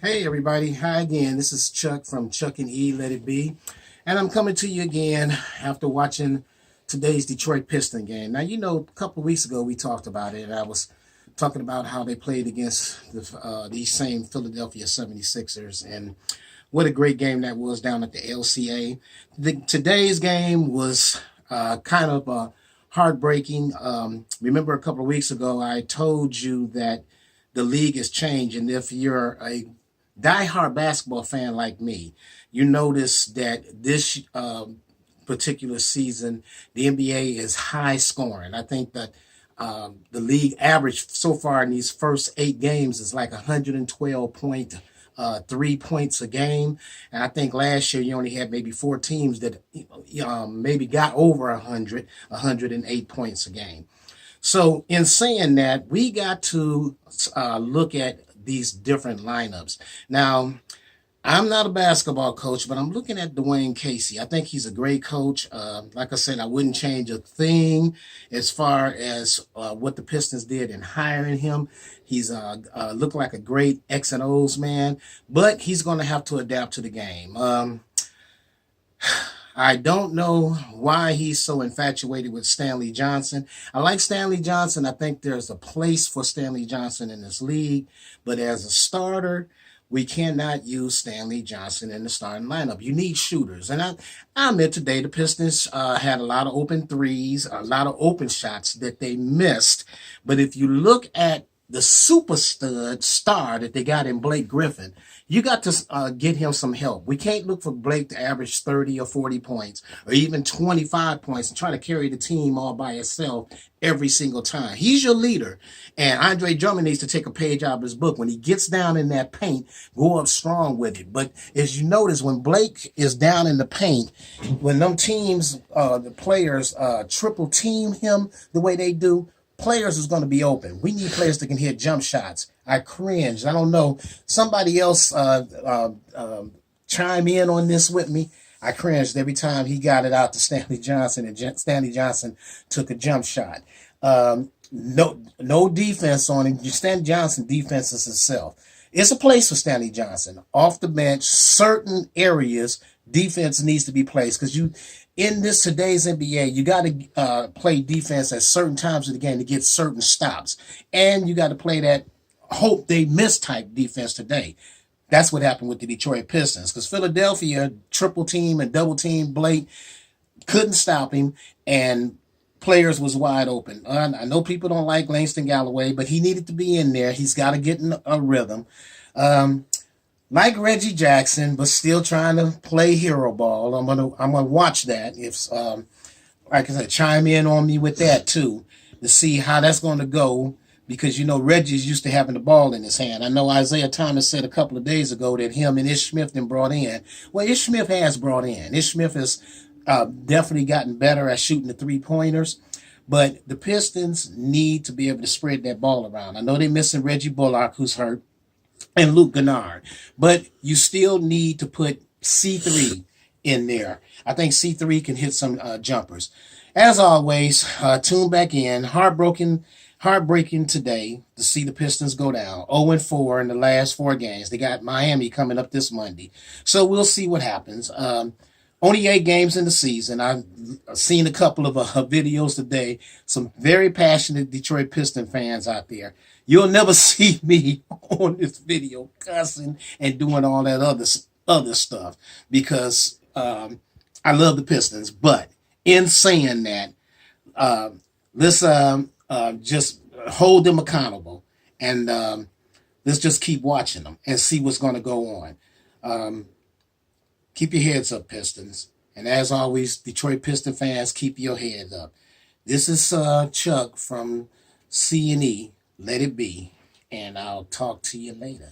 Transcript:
Hey everybody, hi again. This is Chuck from Chuck and E Let It Be. And I'm coming to you again after watching today's Detroit Piston game. Now, a couple of weeks ago we talked about it. I was talking about how they played against these same Philadelphia 76ers and what a great game that was down at the LCA. Today's game was kind of heartbreaking. Remember a couple of weeks ago I told you that the league has changed, and if you're a diehard basketball fan like me, you notice that this particular season, the NBA is high scoring. I think that the league average so far in these first 8 games is like 112.3 points a game. And I think last year you only had maybe 4 teams that maybe got over 108 points a game. So in saying that, we got to look at these different lineups. Now, I'm not a basketball coach, but I'm looking at Dwayne Casey. I think he's a great coach. Like I said, I wouldn't change a thing as far as what the Pistons did in hiring him. He's looked like a great X and O's man, but he's going to have to adapt to the game. I don't know why he's so infatuated with Stanley Johnson. I like Stanley Johnson. I think there's a place for Stanley Johnson in this league. But as a starter, we cannot use Stanley Johnson in the starting lineup. You need shooters. And I admit today the Pistons had a lot of open threes, a lot of open shots that they missed. But if you look at the super star that they got in Blake Griffin, you got to get him some help. We can't look for Blake to average 30 or 40 points or even 25 points and try to carry the team all by himself every single time. He's your leader. And Andre Drummond needs to take a page out of his book. When he gets down in that paint, go up strong with it. But as you notice, when Blake is down in the paint, when them teams, the players triple team him the way they do, players is going to be open. We need players that can hit jump shots. I cringed. I don't know. Somebody else chime in on this with me. I cringed every time he got it out to Stanley Johnson, and Stanley Johnson took a jump shot. No defense on him. Stanley Johnson defenses himself. It's a place for Stanley Johnson. Off the bench, certain areas, defense needs to be placed because in today's NBA, you got to play defense at certain times of the game to get certain stops. And you got to play that hope they miss type defense today. That's what happened with the Detroit Pistons because Philadelphia triple team and double team Blake, couldn't stop him, and players was wide open. I know people don't like Langston Galloway, but he needed to be in there. He's got to get in a rhythm. Like Reggie Jackson, but still trying to play hero ball. I'm gonna watch that. If like I said, chime in on me with that too to see how that's going to go because Reggie's used to having the ball in his hand. I know Isaiah Thomas said a couple of days ago that him and Ish Smith then brought in. Well, Ish Smith has brought in. Ish Smith has definitely gotten better at shooting the 3-pointers. But the Pistons need to be able to spread that ball around. I know they're missing Reggie Bullock, who's hurt, and Luke Kennard. But you still need to put C3 in there. I think C3 can hit some jumpers. As always, tune back in. Heartbreaking today to see the Pistons go down 0-4 in the last 4 games. They got Miami coming up this Monday. So we'll see what happens. Only 8 games in the season. I've seen a couple of videos today. Some very passionate Detroit Piston fans out there. You'll never see me on this video cussing and doing all that other stuff because I love the Pistons. But in saying that, let's just hold them accountable and let's just keep watching them and see what's going to go on. Keep your heads up, Pistons. And as always, Detroit Piston fans, keep your heads up. This is Chuck from C&E. Let it be. And I'll talk to you later.